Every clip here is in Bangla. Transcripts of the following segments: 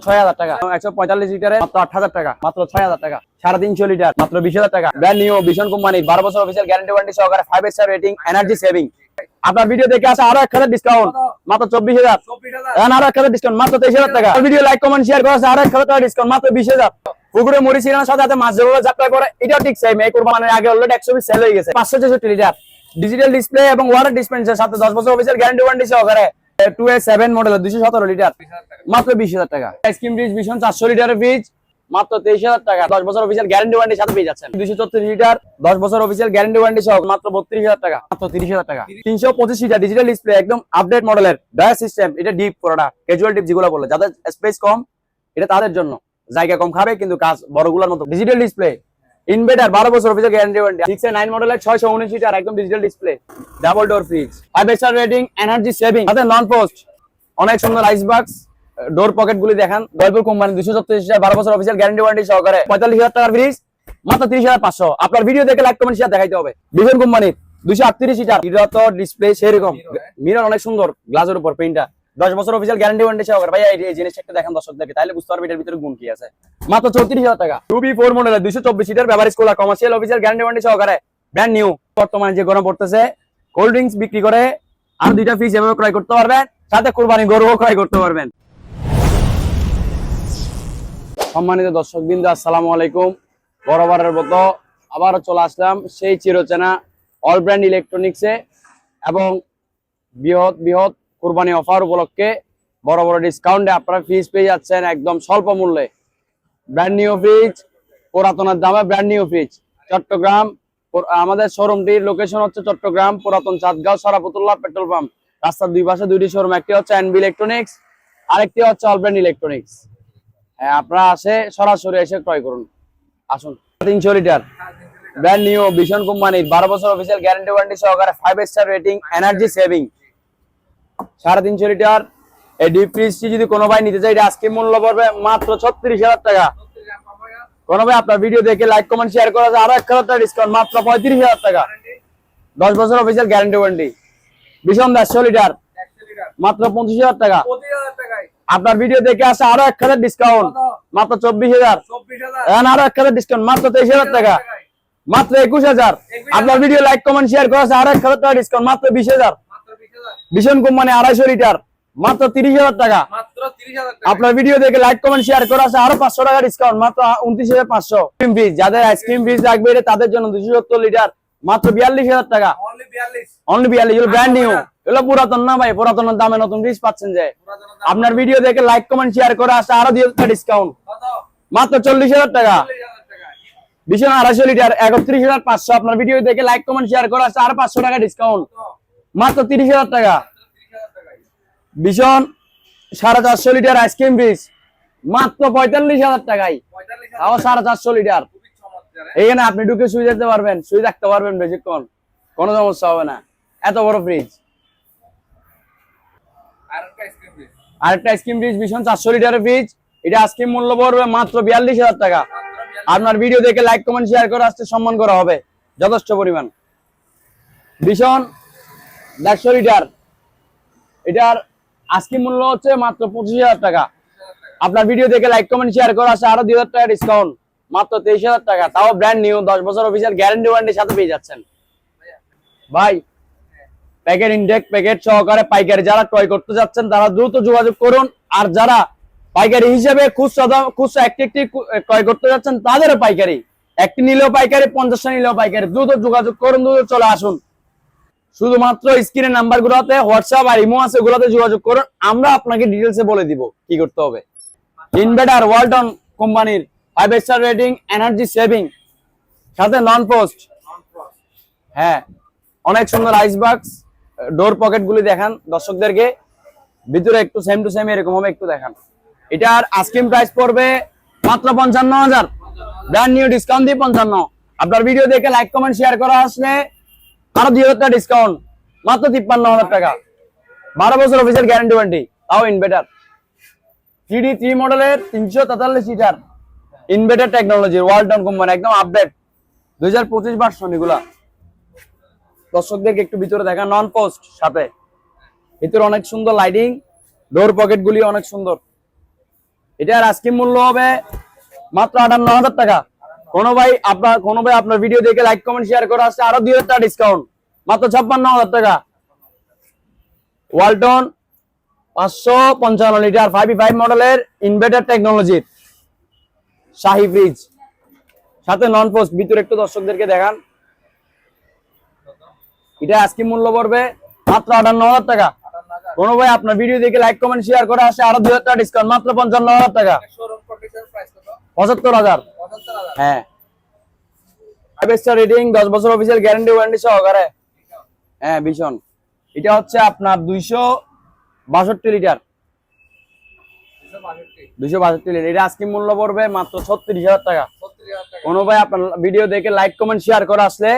6,000 টাকা। 145 লিটারে মাত্র 8,000 টাকা, মাত্র 6,000 টাকা। 350 লিটার মাত্র 20,000 টাকা। ব্র্যান্ড নিউ ভিশন কোম্পানি 12 বছর অফিসিয়াল গ্যারান্টি ওয়ারেন্টি সহকারে 5 স্টার রেটিং, এনার্জি সেভিং। আপনার ভিডিও দেখে আসা আরো 1,000 ডিসকাউন্ট, মাত্র 24,000। এখন আরো 1,000 ডিসকাউন্ট, মাত্র 23,000 টাকা। ভিডিও লাইক কমেন্ট শেয়ার করে আরো 1,000 টাকা ডিসকাউন্ট, মাত্র 20,000। পুকুরে মরিচ সিরানোর সাথে মাছ যেভাবে যাত্রা করে এটাও ঠিক সেম। এই কোরবানির আগে অলরেডি 120 সেল হয়ে গেছে। 563 লিটার ডিজিটাল ডিসপ্লে এবং ওয়াটার ডিসপেন্সার সাথে 10 বছর অফিসিয়াল গ্যারান্টি ওয়ারেন্টি সহকারে 2A7 মডেলের 217 লিটার, মাত্র 20,000 টাকা। আইসক্রিম ফ্রিজ ভিশন 400 লিটারের ফ্রিজ, মাত্র 23,000 টাকা। 10 বছর অফিসিয়াল গ্যারান্টি ওয়ারেন্টি সাথে পেয়ে যাচ্ছেন। 234 লিটার 10 বছর অফিসিয়াল গ্যারান্টি ওয়ারেন্টি সহ মাত্র 32,000 টাকা, মাত্র 30,000 টাকা। 325 লিটার ডিজিটাল ডিসপ্লে একদম আপডেট মডেলের ডায়ার সিস্টেম। এটা ডিপ পুরোটা ক্যাজুয়াল ডিপ যেগুলো বলে, যাদের স্পেস কম এটা তাদের জন্য, জায়গা কম খাবে কিন্তু কাজ বড়গুলোর মতো। ডিজিটাল ডিসপ্লে ইনভার্টার 12 বছর অফিসিয়াল গ্যারান্টি ওয়ারেন্টি। 6A9 মডেলের 619 লিটার একদম digital display, double door fridge, 5 star rating, energy saving সাথে নন পোস্ট। অনেক সুন্দর আইস বক্স, ডোর পকেট গুলি দেখেন। দলপুর কোম্পানি 237 লিটার 12 বছর অফিসিয়াল গ্যারান্টি ওয়ারেন্টি সহকারে 45,000 টাকার ফ্রিজ, মাত্র 30,500। আপনার ভিডিও দেখে লাইক কমেন্ট শেয়ার দেখাইতে হবে। ভিশন কোম্পানির 238 লিটার, এটা তো ডিসপ্লে সেরকম, মিরর অনেক সুন্দর, গ্লাসের উপর পেইন্টটা, 10 বছর অফিসিয়াল গ্যারান্টি ওয়ারেন্টি সহকারে। ভাই এই জিনিসটা একটু দেখেন দর্শকদেরকে, তাহলে বুঝতে পারবে এটার ভিতরে গুণ কি আছে। মাত্র 34,000 টাকা। 2B4 মডেলের 224 লিটার বেভারেজ কোলা কমার্শিয়াল অফিসিয়াল গ্যারান্টি ওয়ারেন্টি সহকারে ব্র্যান্ড নিউ। বর্তমানে যে গরম পড়তেছে, কোল্ড ড্রিঙ্কস বিক্রি করে আর দুইটা ফ্রিজ এভাবে ক্রয় করতে পারবেন, সাথে কুরবানি গরুও ক্রয় করতে পারবেন। সম্মানিত দর্শকবৃন্দ, আসসালামু আলাইকুম। বরাবরের মতো আবারও চলে আসলাম সেই চিরচেনা অল ব্র্যান্ড ইলেকট্রনিক্সে এবং বৃহৎ কুরবানি অফার উপলক্ষে বড় বড় ডিসকাউন্টে আপনারা ফ্রিজ পেয়ে যাচ্ছেন একদম স্বল্প মূল্যে। ব্র্যান্ড নিউ ফ্রিজ, পুরাতনের দামে ব্র্যান্ড নিউ ফ্রিজ। চট্টগ্রাম আমাদের শোরুমটির লোকেশন হচ্ছে চট্টগ্রাম পুরাতন চাঁদগাঁও সরাফতুল্লাহ পেট্রোল পাম্প, রাস্তার দুই পাশে দুইটি শোরুম। একটি হচ্ছে এনবি ইলেকট্রনিক্স, আরেকটি হচ্ছে অল ব্র্যান্ড ইলেকট্রনিক্স। হ্যাঁ, আপনারা সরাসরি এসে ক্রয় করুন, আসুন। 300 লিটার ব্র্যান্ড নিউ ভিশন কোম্পানির 12 বছর অফিসিয়াল গ্যারান্টি ওয়ারেন্টি সহকারে 5 star rating, energy saving. 350 litre এই ডিপ ফ্রিজটি যদি কোনো ভাই নিতে চাই, এটা আজকে মূল্য পড়বে মাত্র 36,000 টাকা। কোনো ভাই আপনার ভিডিও দেখে লাইক কমেন্ট শেয়ার করা যায় আরো 1,000 টাকা ডিসকাউন্ট, মাত্র 35,000 টাকা। 10 বছর official guarantee warranty. Vision 100 litre মাত্র 25,000 টাকা। আপনার ভিডিও দেখে আসে আরো 1,000 ডিসকাউন্ট, মাত্র 24,000। এখন আরো 1,000 ডিসকাউন্ট, মাত্র 23,000 টাকা, মাত্র 21,000। আপনার ভিডিও লাইক কমেন্ট শেয়ার করা আছে আরো 1,000 টাকা ডিসকাউন্ট, মাত্র 20,000। ভিশন কোম্পানি 250 লিটার মাত্র 30,000 টাকা। আপনার ভিডিও দেখে লাইক কমেন্ট শেয়ার করা আছে আরো 500 টাকা ডিসকাউন্ট, মাত্র 29,500। যাদের আইসক্রিম ফ্রিজ লাগবে তাদের জন্য 270 লিটার মাত্র 42,000 টাকা, অনলি 42। ব্র্যান্ড নিউ, এগুলো পুরাতন না ভাই, পুরাতনের দামে নতুন ফ্রিজ পাচ্ছেন। যে আপনার ভিডিও দেখে লাইক কমেন্ট শেয়ার করে আসে আরো 2,000 টাকা ডিসকাউন্ট, মাত্র 40,000 টাকা। Vision 250 litre 31,500। আপনার ভিডিও দেখে লাইক কমেন্ট শেয়ার করে আসে আরো 500 টাকা ডিসকাউন্ট, মাত্র 30,000 টাকা। ভিশন 450 লিটার আইসক্রিম ফ্রিজ মাত্র 45,000 টাকায়, তাও 450 লিটার। এখানে আপনি ঢুকে শুয়ে যেতে পারবেন, শুয়ে থাকতে পারবেন বেশিক্ষণ, কোনো সমস্যা হবে না, এত বড় ফ্রিজ। আরেকটা আইসক্রিম ফ্রিজ ভিশন 400 লিটারের ফ্রিজ, এটা আইসক্রিম মূল্য পড়বে মাত্র 42,000 টাকা। আপনার ভিডিও দেখে লাইক কমেন্ট শেয়ার করে আসতে সম্মান করা হবে যথেষ্ট পরিমাণ। ভিশন 150 লিটার, এটার আইসক্রিম মূল্য হচ্ছে মাত্র 25,000 টাকা। আপনার ভিডিও দেখে লাইক কমেন্ট শেয়ার করে আসে আরো 2,000 টাকা ডিসকাউন্ট, মাত্র 23,000 টাকা, তাও ব্র্যান্ড নিউ 10 বছর অফিসিয়াল গ্যারান্টি ওয়ারেন্টির সাথে পেয়ে যাচ্ছেন। ভাই প্যাকেট ইনটেক প্যাকেট সহকারে পাইকারি যারা ক্রয় করতে যাচ্ছেন তারা দ্রুত যোগাযোগ করুন। আর যারা পাইকারি হিসেবে খুচরা একটি ক্রয় করতে যাচ্ছেন তাদেরও পাইকারি, একটি নিলেও পাইকারি, 50টা নিলেও পাইকারি। দ্রুত যোগাযোগ করুন, দ্রুত চলে আসুন। শুধুমাত্র স্ক্রিনের নাম্বার গুলোতে হোয়াটসঅ্যাপ আর ইমো আছে, ওগুলোতে যোগাযোগ করুন, আমরা আপনাকে ডিটেলসে বলে দিব কি করতে হবে। ইনভার্টার ওয়ালটন কোম্পানির 5 স্টার রেটিং, এনার্জি সেভিং সাথে নন পোস্ট। হ্যাঁ, অনেক সুন্দর আইস বক্স, ডোর পকেট গুলি দেখান দর্শকদেরকে, ভিতরে একটু সেম টু সেম এরকম হবে, একটু দেখান। এটার আইসক্রিম প্রাইস পড়বে মাত্র 55,000, ব্র্যান্ড নিউ ডিসকাউন্ট দিয়ে 55। আপনার ভিডিও দেখে লাইক কমেন্ট শেয়ার করা আসলে আরো 2,000 টাকা ডিসকাউন্ট, মাত্র 53,000 টাকা। 12 বছর অফিসিয়াল গ্যারান্টি ওয়ারেন্টি, তাও ইনভার্টার। 3D3 মডেলের 343 লিটার ইনভার্টার টেকনোলজির ওয়ালটন কোম্পানি, একদম আপডেট 2025 ভার্সন এগুলা। দর্শকদেরকে একটু ভিতরে দেখা, নন পোস্ট সাথে, ভিতরে অনেক সুন্দর লাইটিং, ডোর পকেট গুলি অনেক সুন্দর। এটার আজকে মূল্য হবে মাত্র 58,000 টাকা। কোনো ভাই আপনার ভিডিও দেখে লাইক কমেন্ট শেয়ার করে আসছে আরো 2,000 টাকা ডিসকাউন্ট, মাত্র 56,000 টাকা। ওয়ালটন 555 লিটার 5 মডেলের ইনভার্টার টেকনোলজির শাহি ফ্রিজ, সাথে নন পোস্ট। ভিতরে একটু দর্শকদেরকে দেখান। এটা আজকে মূল্য পড়বে মাত্র 58,000 টাকা। কোনো ভাই আপনার ভিডিও দেখে লাইক কমেন্ট শেয়ার করে আসে আরো 2,000 টাকা ডিসকাউন্ট, মাত্র 55,000 টাকা। 75,000। হ্যাঁ, 5 স্টার রেটিং, 10 বছর অফিসিয়াল গ্যারান্টি ওয়ারেন্টি সহকারে। হ্যাঁ ভীষণ। এটা হচ্ছে আপনার 262 লিটার, 262 লিটার। এটা আজকে মূল্য পড়বে মাত্র 36,000 টাকা। কোনো ভাই আপনার ভিডিও দেখে লাইক কমেন্ট শেয়ার করে আসলে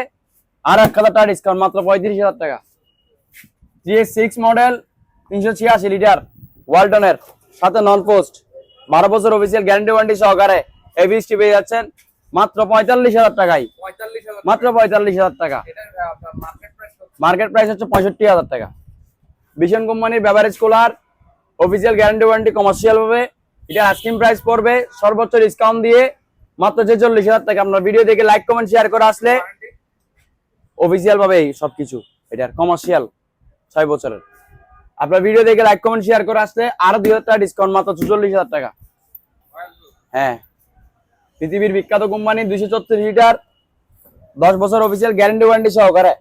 আর 1,000 টাকা ডিসকাউন্ট, মাত্র 35,000 টাকা। GS6 মডেল 386 লিটার ওয়ালটনের, সাথে নন পোস্ট, 12 বছর অফিসিয়াল গ্যারান্টি ওয়ারেন্টি সহকারে এভিএসটি পেয়ে যাচ্ছেন মাত্র 45,000 টাকায়, মাত্র 45,000 টাকা। মার্কেট প্রাইস হচ্ছে 65,000 টাকা। ভিশন কোম্পানির beverage cooler, official guarantee warranty commercial ভাবে। এটা আস্কিং প্রাইস পড়বে সর্বোচ্চ ডিসকাউন্ট দিয়ে মাত্র 46,000 টাকা। আপনার ভিডিও দেখে লাইক কমেন্ট শেয়ার করে আসলে অফিসিয়াল ভাবে সবকিছু, এটার কমার্শিয়াল 6 বছরের। আপনার ভিডিও দেখে লাইক কমেন্ট শেয়ার করে আসলে আরো 2,000 টাকা ডিসকাউন্ট, মাত্র 46,000 টাকা। হ্যাঁ, পৃথিবীর বিখ্যাত কোম্পানি 234 লিটার 10 বছর অফিসিয়াল গ্যারান্টি ওয়ারেন্টি সহকারে।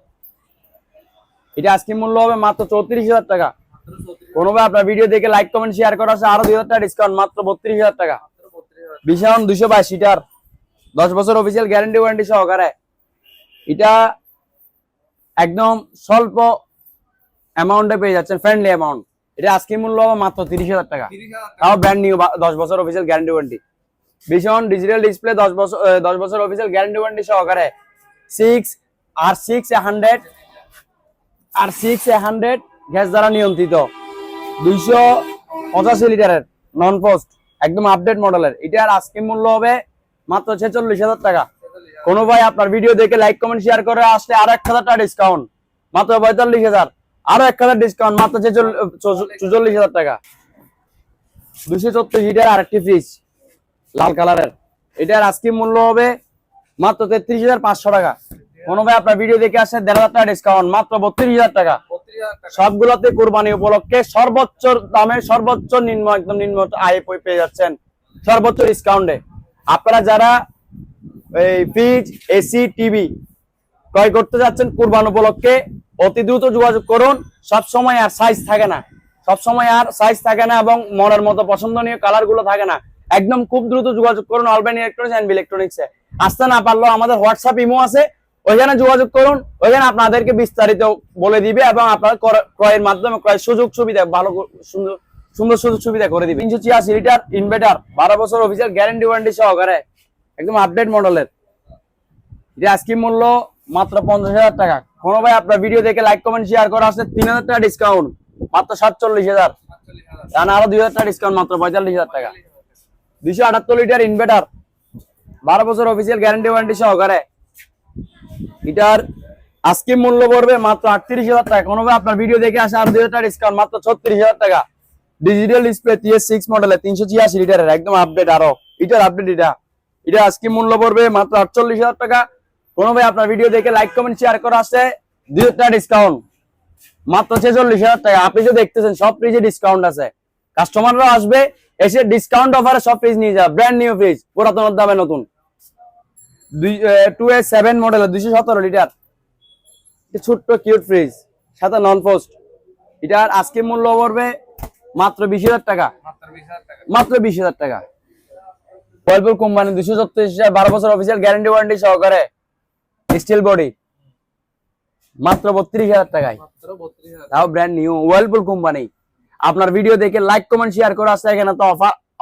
এটা আজকে মূল্য হবে মাত্র 34,000 টাকা। কোনো ভাই আপনার ভিডিও দেখে লাইক কমেন্ট শেয়ার করা আছে আরো 2,000 টাকা ডিসকাউন্ট, মাত্র 32,000 টাকা। ভীষণ 222 লিটার 10 বছর অফিসিয়াল গ্যারান্টি ওয়ারেন্টি সহকারে। এটা একদম স্বল্প অ্যামাউন্টে পেয়ে যাচ্ছেন, ফ্রেন্ডলি অ্যামাউন্ট। এটা আজকে মূল্য হবে মাত্র 30,000 টাকা, তাও ব্র্যান্ড নিউ 10 বছর অফিসিয়াল গ্যারান্টি ওয়ারেন্টি। ভীষণ ডিজিটাল ডিসপ্লে 10 বছর অফিসিয়াল গ্যারান্টি ওয়ারেন্টি সহকারে। 6 গ্যাস দ্বারা নিয়ন্ত্রিত 285 লিটারের নন পোস্ট, একদম আপডেট মডেলের। এটার আজকে মূল্য হবে মাত্র 46,000 টাকা। কোনো ভাই আপনার ভিডিও দেখে লাইক কমেন্ট শেয়ার করে আসলে আরো 1,000 টাকা ডিসকাউন্ট, মাত্র 45,000। আরো 1,000 ডিসকাউন্ট, মাত্র 44,000 টাকা। 234 লিটার আরেকটি ফ্রিজ লাল কালারের। এটার আজকে মূল্য হবে মাত্র 33,500 টাকা। কোনো ভাই আপনার ভিডিও দেখে আসে 1,500 টাকা ডিসকাউন্ট, মাত্র 32,000 টাকা। সবগুলোতে কোরবানি উপলক্ষে সর্বোচ্চ দামে সর্বোচ্চ নিম্ন, একদম নিম্ন আয় পেয়ে যাচ্ছেন সর্বোচ্চ ডিসকাউন্টে। আপনারা যারা এই ফ্রিজ, এসি, টিভি ক্রয় করতে যাচ্ছেন কোরবানি উপলক্ষে, অতি দ্রুত যোগাযোগ করুন। সব সময় আর সাইজ থাকে না, এবং মনের মতো পছন্দনীয় কালার গুলো থাকে না। একদম খুব দ্রুত যোগাযোগ করুন অলব্যান্ড ইলেকট্রনিক্স এন্ড ইলেকট্রনিক্সে। আসতে না পারলেও আমাদের হোয়াটসঅ্যাপ, ইমো আছে, ওইখানে যোগাযোগ করুন। ওইখানে আপনাদেরকে বিস্তারিত বলে দিবে এবং আপনার ক্রয়ের মাধ্যমে ক্রয়ের সুযোগ সুবিধা, ভালো সুন্দর সুযোগ সুবিধা করে দিবে। 386 লিটার ইনভার্টার 12 বছর অফিসিয়াল গ্যারান্টি ওয়ারেন্টি সহকারে, একদম আপডেট মডেলের। এটা আজকে মূল্য মাত্র 50,000 টাকা। কোনো ভাই আপনার ভিডিও দেখে লাইক কমেন্ট শেয়ার করা আছে 3,000 টাকা ডিসকাউন্ট, মাত্র 47,000। আরো 2,000 টাকা ডিসকাউন্ট, মাত্র 45,000 টাকা। 278 লিটার ইনভার্টার 12 বছর অফিসিয়াল গ্যারান্টি ওয়ারেন্টি সহকারে। এটার আজকে মূল্য পড়বে মাত্র 38,000 টাকা। কোনো ভাই আপনার ভিডিও দেখে আসে আর 2,000 টাকা ডিসকাউন্ট, মাত্র 36,000 টাকা। ডিজিটাল ডিসপ্লে TS6 মডেলের 386 লিটারের, একদম আপডেট। আরো এটার আপডেট, এটা আজকে মূল্য পড়বে মাত্র 48,000 টাকা। কোনো ভাই আপনার ভিডিও দেখে লাইক কমেন্ট শেয়ার করা আছে 2,000 টাকা ডিসকাউন্ট, মাত্র 46,000 টাকা। আপনি যে দেখতেছেন সব ফ্রিজে ডিসকাউন্ট আছে, কাস্টমাররা আসবে এসে ডিসকাউন্ট অফারে সব ফ্রিজ নিয়ে যাবে, ব্র্যান্ড নিউ ফ্রিজ, পুরাতনের দামে নতুন। 2A7 মডেলের 217 লিটার ছোট্ট কিউট ফ্রিজ, সাথে নন পোস্ট। এটার আজকে মূল্য পড়বে মাত্র 20,000 টাকা, মাত্র 20,000 টাকা। ওয়ালপুল কোম্পানি 234 12 বছর অফিসিয়াল গ্যারান্টি ওয়ারেন্টি সহকারে স্টিল বডি, মাত্র 32,000 টাকায়, তাও ব্র্যান্ড নিউ ওয়ালপুল কোম্পানি। আপনার ভিডিও দেখে লাইক কমেন্ট শেয়ার করে আসছে, এখানে তো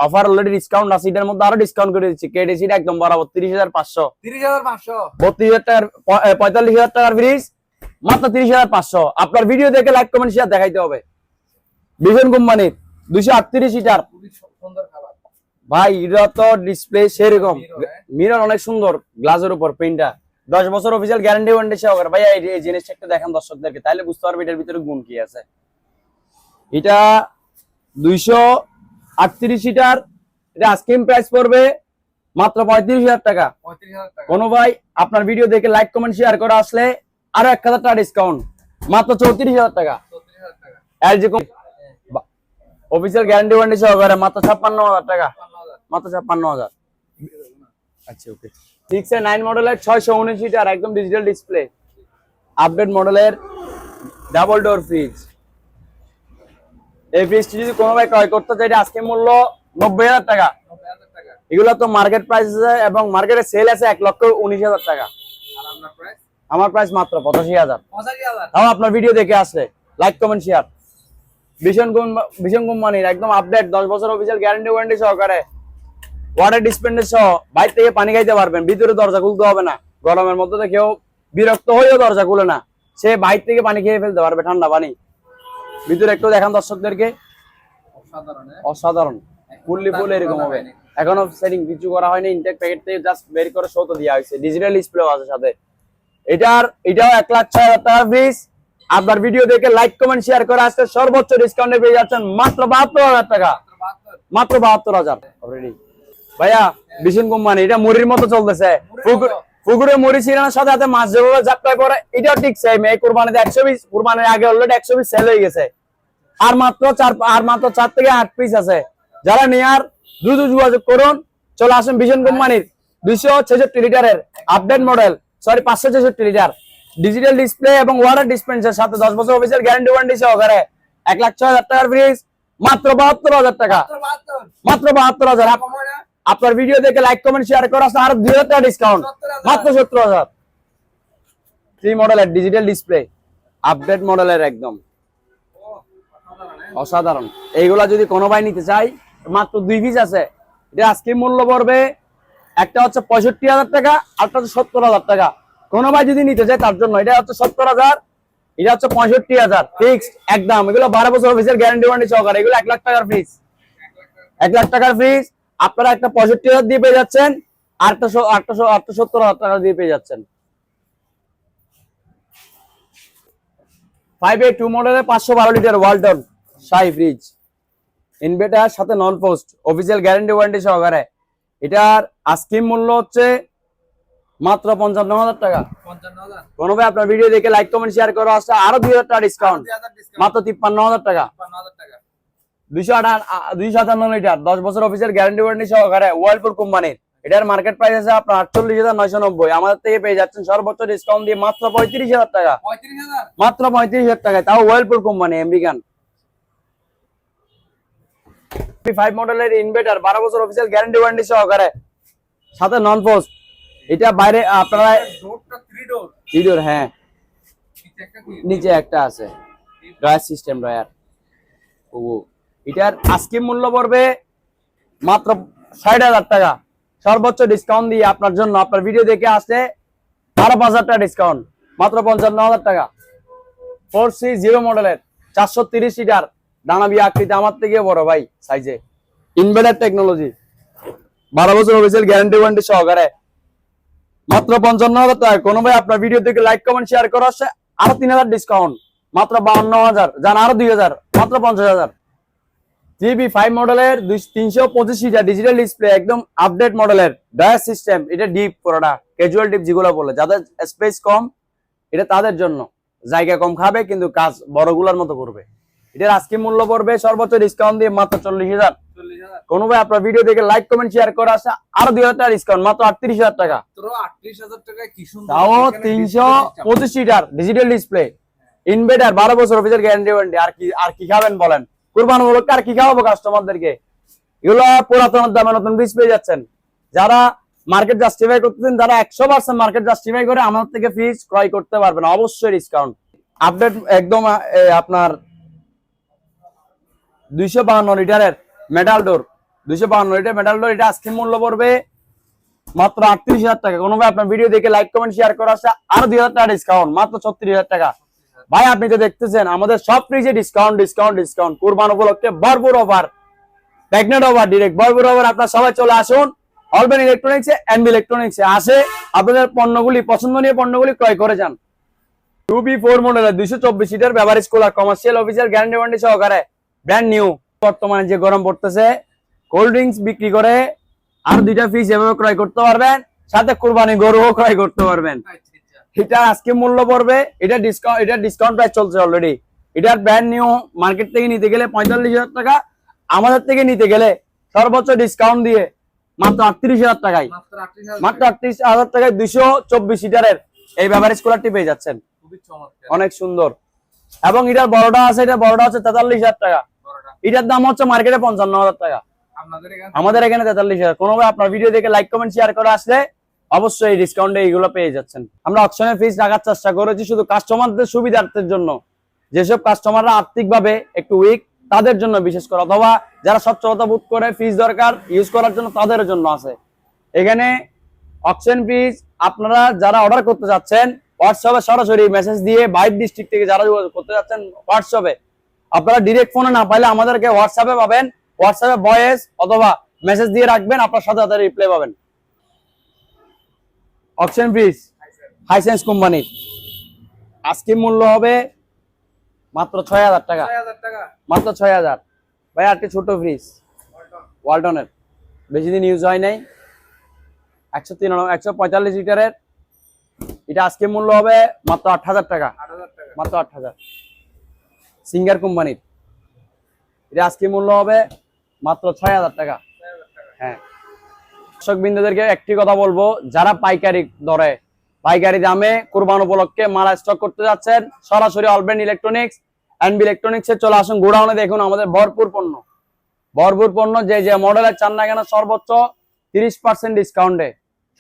অফার অলরেডি ডিসকাউন্ট আছে, এটার মধ্যে আরো ডিসকাউন্ট করে দিচ্ছি। কেডিসিটা একদম বরাবর 30,500, 32,000 টাকার 45,000 টাকার ফ্রিজ, মাত্র 30,500। আপনার ভিডিও দেখে লাইক কমেন্ট শেয়ার দেখাইতে হবে। ভিশন কোম্পানির 238 লিটার ভাই, এটা তো ডিসপ্লে সেরকম, মিরর অনেক সুন্দর, গ্লাসের উপর পেইন্টটা, 10 বছর অফিসিয়াল গ্যারান্টি ওয়ারেন্টি সহকারে। ভাই এই জিনিসটা একটু দেখেন দর্শকদেরকে, তাহলে বুঝতে পারবে এটার ভিতরে গুণ কি আছে। এটা 238 লিটার এটা আস্কিং প্রাইস পড়বে মাত্র 35,000 টাকা। কোনো ভাই আপনার ভিডিও দেখে লাইক কমেন্ট শেয়ার করে আসলে আরো 1,000 টাকা ডিসকাউন্ট, মাত্র 34,000 টাকা। এলজি অফিসিয়াল গ্যারান্টি ওয়ারেন্টি সহকারে মাত্র 56,000 টাকা, মাত্র 56,000। আচ্ছা ওকে। 6/9 মডেলের 619 লিটার একদম ডিজিটাল ডিসপ্লে আপডেট মডেলের ডাবল ডোর ফ্রিজ। এই ফ্রিজটি যদি কোনো ভাই ক্রয় করতে চাই আজকে মূল্য 90,000 টাকা। এগুলো তো মার্কেট প্রাইস আছে এবং মার্কেটে সেল আছে 1,19,000 টাকা। আমার প্রাইস মাত্র 85,000। তাও আপনার ভিডিও দেখে আসলে লাইক কমেন্ট শেয়ার। ভীষণ কোম্পানির একদম আপডেট 10 বছর অফিসিয়াল গ্যারান্টি ওয়ারেন্টি সহকারে ওয়াটার ডিসপেন্সার সহ বাইরে থেকে পানি খাইতে পারবেন, ভিতরে দরজা খুলতে হবে না। গরমের মধ্যে তো কেউ বিরক্ত হয়েও দরজা খুলে না, সে বাইরে থেকে পানি খেয়ে ফেলতে পারবে, ঠান্ডা পানি। ভিতরে একটু দেখান দর্শকদেরকে, অসাধারণ ফুললি ফুল এরকম হবে। এখনো সেটিং কিছু করা হয়নি, ইনটেক প্যাকেট থেকে জাস্ট বের করে শো তো দেওয়া হয়েছে, ডিজিটাল ডিসপ্লেও আছে সাথে। এটাও 1,06,000 টাকা ফ্রিজ। আপনার ভিডিও দেখে লাইক কমেন্ট শেয়ার করে আজকে সর্বোচ্চ ডিসকাউন্টে পেয়ে যাচ্ছেন মাত্র 72,000 টাকা, মাত্র 72,000 অলরেডি। ভাইয়া ভীষণ কোম্পানি, এটা মুড়ির মতো চলতেছে। পুকুরে মুড়ি ছিলানোর সাথে সাথে মাছ যেভাবে যাত্রায় পরে এটাও ঠিক সেম। এই কোরবানিতে 120, কোরবানির আগে অলরেডি 120 সেল হয়ে গেছে। আর মাত্র 4 থেকে 8 পিস আছে। যারা নেয়ার দ্রুত যোগাযোগ করুন, চলে আসুন ভীষণ কোম্পানির 266 লিটারের update model, 566 litre digital display এবং ওয়াটার ডিসপেন্সার সাথে 10 বছর অফিসিয়াল গ্যারান্টি ওয়ারেন্টি সহকারে 1,06,000 টাকার ফ্রিজ মাত্র 72,000 টাকা, মাত্র 72,000। আপনার ভিডিও দেখে লাইক কমেন্ট শেয়ার করে আসলে আরো 2,000 টাকা ডিসকাউন্ট, মাত্র 70,000। 3 মডেলের ডিজিটাল ডিসপ্লে আপডেট মডেলের একদম অসাধারণ। এইগুলা যদি কোনো ভাই নিতে চাই মাত্র 2 পিস আছে। এটা আজকে মূল্য পড়বে, একটা হচ্ছে 65,000 টাকা, আরটা হচ্ছে 70,000 টাকা। কোনো ভাই যদি নিতে চায় তার জন্য এটা হচ্ছে 70,000, এটা হচ্ছে 65,000 ফিক্সড একদম। এগুলো 12 বছর অফিসিয়াল গ্যারান্টি ওয়ারেন্টি সহকারে, এগুলো 1,00,000 টাকার ফ্রিজ, 1,00,000 টাকার ফ্রিজ। আপনারা একটা 65,000 দিয়ে পেয়ে যাচ্ছেন, আর 70,000 টাকা দিয়ে পেয়ে যাচ্ছেন। 5A2 মডেলের 512 লিটার ওয়ালটন শাই ফ্রিজ, ইনভার্টার সাথে নন পোস্ট অফিসিয়াল গ্যারান্টি ওয়ারেন্টি সহকারে। এটার আস্কিং মূল্য হচ্ছে মাত্র 55,000 টাকা। কোনো ভাই আপনার ভিডিও দেখে লাইক কমেন্ট শেয়ার করে আসলে আরো 2,000 টাকা ডিসকাউন্ট, মাত্র 53,000 টাকা। 258 লিটার 10 বছর অফিসিয়াল গ্যারান্টি ওয়ারেন্টি সহকারে ওয়ার্লপুল কোম্পানির। এটার মার্কেট প্রাইস আছে আপনার 48,990, আমাদের থেকে পেয়ে যাচ্ছেন সর্বোচ্চ ডিসকাউন্ট দিয়ে মাত্র 35,000 টাকা, মাত্র 35,000 টাকায়, তাও ওয়ার্লপুল কোম্পানি আমেরিকান। 5 মডেলের ইনভার্টার 12 বছর অফিসিয়াল গ্যারান্টি ওয়ারেন্টি সহকারে সাথে নন পোস্ট। এটা বাইরে আপনারা 3 ডোর, হ্যাঁ নিচে একটা আছে ড্রয়ার সিস্টেম ড্রয়ার। ও এটার আজকে মূল্য পড়বে মাত্র 60,000 টাকা, সর্বোচ্চ ডিসকাউন্ট দিয়ে আপনার জন্য। আপনার ভিডিও দেখে আসলে আরো 5,000 টাকা ডিসকাউন্ট, মাত্র 55,000 টাকা। 4C0 মডেলের 430 লিটার দানাবি আকৃতি, আমার থেকে বড় ভাই সাইজে, ইনভার্টার টেকনোলজি 12 বছর অফিসিয়াল গ্যারান্টি ওয়ারেন্টি সহকারে মাত্র 55,000 টাকা। কোনো ভাই আপনার ভিডিও দেখে লাইক কমেন্ট শেয়ার করে আসছে আরো 3,000 ডিসকাউন্ট, মাত্র 52,000, যান আরো 2,000, মাত্র 50,000। 3B5 মডেলের 325 লিটার ডিজিটাল ডিসপ্লে একদম আপডেট মডেলের ড্রয়ার সিস্টেম। এটা ডিপ পুরোটা, ক্যাজুয়াল ডিপ যেগুলো বলে, যাদের স্পেস কম এটা তাদের জন্য, জায়গা কম খাবে কিন্তু কাজ বড়গুলোর মতো করবে। এটার আজকে মূল্য পড়বে সর্বোচ্চ ডিসকাউন্ট দিয়ে মাত্র 40,000। কোনো ভাই আপনার ভিডিও দেখে লাইক কমেন্ট শেয়ার করে আসে আরো 2,000 টাকা ডিসকাউন্ট, মাত্র 38,000 টাকা, তাও 325 লিটার ডিজিটাল ডিসপ্লে ইনভার্টার 12 বছর অফিসিয়াল গ্যারান্টি ওয়ারেন্টি। আর কি খাবেন বলেন, কুরবানি উপলক্ষে আর কি খাওয়াবো কাস্টমারদেরকে? এগুলো পুরাতন দামে নতুন বীজ পেয়ে যাচ্ছেন। যারা মার্কেট জাস্টিফাই করতেছেন, যারা 100% মার্কেট জাস্টিফাই করে আমাদের থেকে ফ্রিজ ক্রয় করতে পারবেন, অবশ্যই ডিসকাউন্ট আপডেট একদম। আপনার 252 লিটারের metal door, 252 litre metal door, এটা আজকে মূল্য পড়বে মাত্র 38,000 টাকা। কোনো ভাই আপনার ভিডিও দেখে লাইক কমেন্ট শেয়ার করা আসছে আরো 2,000 টাকা ডিসকাউন্ট, মাত্র 36,000 টাকা। ভাই আপনি তো দেখতেছেন আমাদের সব ফ্রিজে ডিসকাউন্ট ডিসকাউন্ট ডিসকাউন্ট, কুরবান উপলক্ষে ভরপুর অফার, প্রেগনেন্ট অফার, ডিরেক্ট ভরপুর অফার। আপনারা সবাই চলে আসুন অলবেন ইলেকট্রনিক্সে, এনবি ইলেকট্রনিক্সে, আসে আপনাদের পণ্যগুলি, পছন্দনীয় পণ্যগুলি ক্রয় করে যান। 2B4 মডেলের 224 litre beverage cooler commercial official guarantee warranty সহকারে ব্র্যান্ড নিউ। বর্তমানে যে গরম পড়তেছে কোল্ড ড্রিঙ্কস বিক্রি করে আর 2টা ফ্রিজ এভাবে ক্রয় করতে পারবেন, সাথে কুরবানি গরুও ক্রয় করতে পারবেন। এটা আজকে মূল্য পড়বে, এটা ডিসকাউন্ট প্রাইস চলছে অলরেডি। এটার ব্র্যান্ড নিউ মার্কেট থেকে নিতে গেলে 45,000 টাকা, আমাদের থেকে নিতে গেলে সর্বোচ্চ ডিসকাউন্ট দিয়ে মাত্র 38,000 টাকায়, মাত্র 38,000 টাকায় 224 লিটারের এই বেভারেজ কুলারটি পেয়ে যাচ্ছেন। অনেক সুন্দর। এবং এটার বড়টা আছে, এটা বড়টা হচ্ছে 43,000 টাকা, এটার দাম হচ্ছে মার্কেটে 55,000 টাকা, আমাদের এখানে 43,000। কোনো ভাই আপনার ভিডিও দেখে লাইক কমেন্ট শেয়ার করে আসলে অবশ্যই ডিসকাউন্টে এইগুলো পেয়ে যাচ্ছেন। আমরা অপশনে ফ্রিজ রাখার চেষ্টা করেছি শুধু কাস্টমারদের সুবিধার্থের জন্য, যেসব কাস্টমাররা আর্থিকভাবে একটু উইক তাদের জন্য বিশেষ করে, অথবা যারা সচ্ছলতা বোধ করে ফ্রিজ দরকার ইউজ করার জন্য তাদের জন্য আছে। এখানে অকশন ফ্রিজ আপনারা যারা অর্ডার করতে যাচ্ছেন হোয়াটসঅ্যাপে সরাসরি মেসেজ দিয়ে বাইরে ডিস্ট্রিক্ট থেকে যারা যোগাযোগ করতে যাচ্ছেন হোয়াটসঅ্যাপে, আপনারা ডিরেক্ট ফোনে না পাইলে আমাদেরকে হোয়াটসঅ্যাপে পাবেন, হোয়াটসঅ্যাপে ভয়েস অথবা মেসেজ দিয়ে রাখবেন, আপনার সাথে সাথে রিপ্লাই পাবেন। অকশন ফ্রিজ হাইসেন্স কোম্পানির আজকে মূল্য হবে মাত্র 6,000 টাকা, মাত্র 6,000। ভাই আরেকটি ছোট ফ্রিজ ওয়ালটনের, বেশি দিন ইউজ হয় নাই, 145 লিটারের, এটা আজকে মূল্য হবে মাত্র 8,000 টাকা, মাত্র 8,000। সিঙ্গার কোম্পানির এটা আজকে মূল্য হবে মাত্র 6,000 টাকা। হ্যাঁ, দর্শক বিন্দুদেরকে একটি কথা বলবো, যারা পাইকারি দরে পাইকারি দামে কুরবান উপলক্ষে মাল স্টক করতে যাচ্ছেন সরাসরি অলব্র্যান্ড ইলেকট্রনিক্স এন্ড ইলেকট্রনিক্সে চলে আসুন গোডাউনে। দেখুন আমাদের ভরপুর পণ্য, যে যে মডেলের চান না কেন সর্বোচ্চ 30% ডিসকাউন্টে,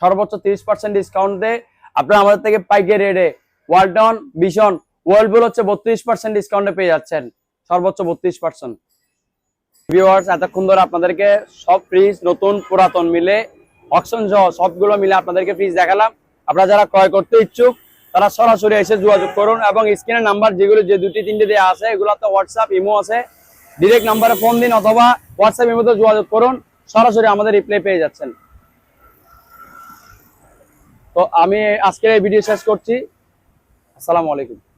সর্বোচ্চ 30% ডিসকাউন্টে আপনারা আমাদের থেকে পাইকারি রেটে ওয়ালটন, ভিশন, ওয়ার্লপুল হচ্ছে 32% ডিসকাউন্টে পেয়ে যাচ্ছেন, সর্বোচ্চ 32%। ভিউয়ার্স, এতক্ষণ ধরে আপনাদেরকে সব ফ্রিজ নতুন পুরাতন মিলে অকশন সহ সবগুলো মিলে আপনাদেরকে ফ্রিজ দেখালাম। আপনারা যারা ক্রয় করতে ইচ্ছুক তারা সরাসরি এসে যোগাযোগ করুন, এবং স্ক্রিনের নাম্বার যেগুলো যে 2টি 3টে দেওয়া আছে এগুলোতে হোয়াটসঅ্যাপ ইমো আছে, ডিরেক্ট নাম্বারে ফোন দিন অথবা হোয়াটসঅ্যাপ ইমোতে যোগাযোগ করুন, সরাসরি আমাদের রিপ্লাই পেয়ে যাচ্ছেন। তো আমি আজকের এই ভিডিও শেষ করছি। আসসালামু আলাইকুম।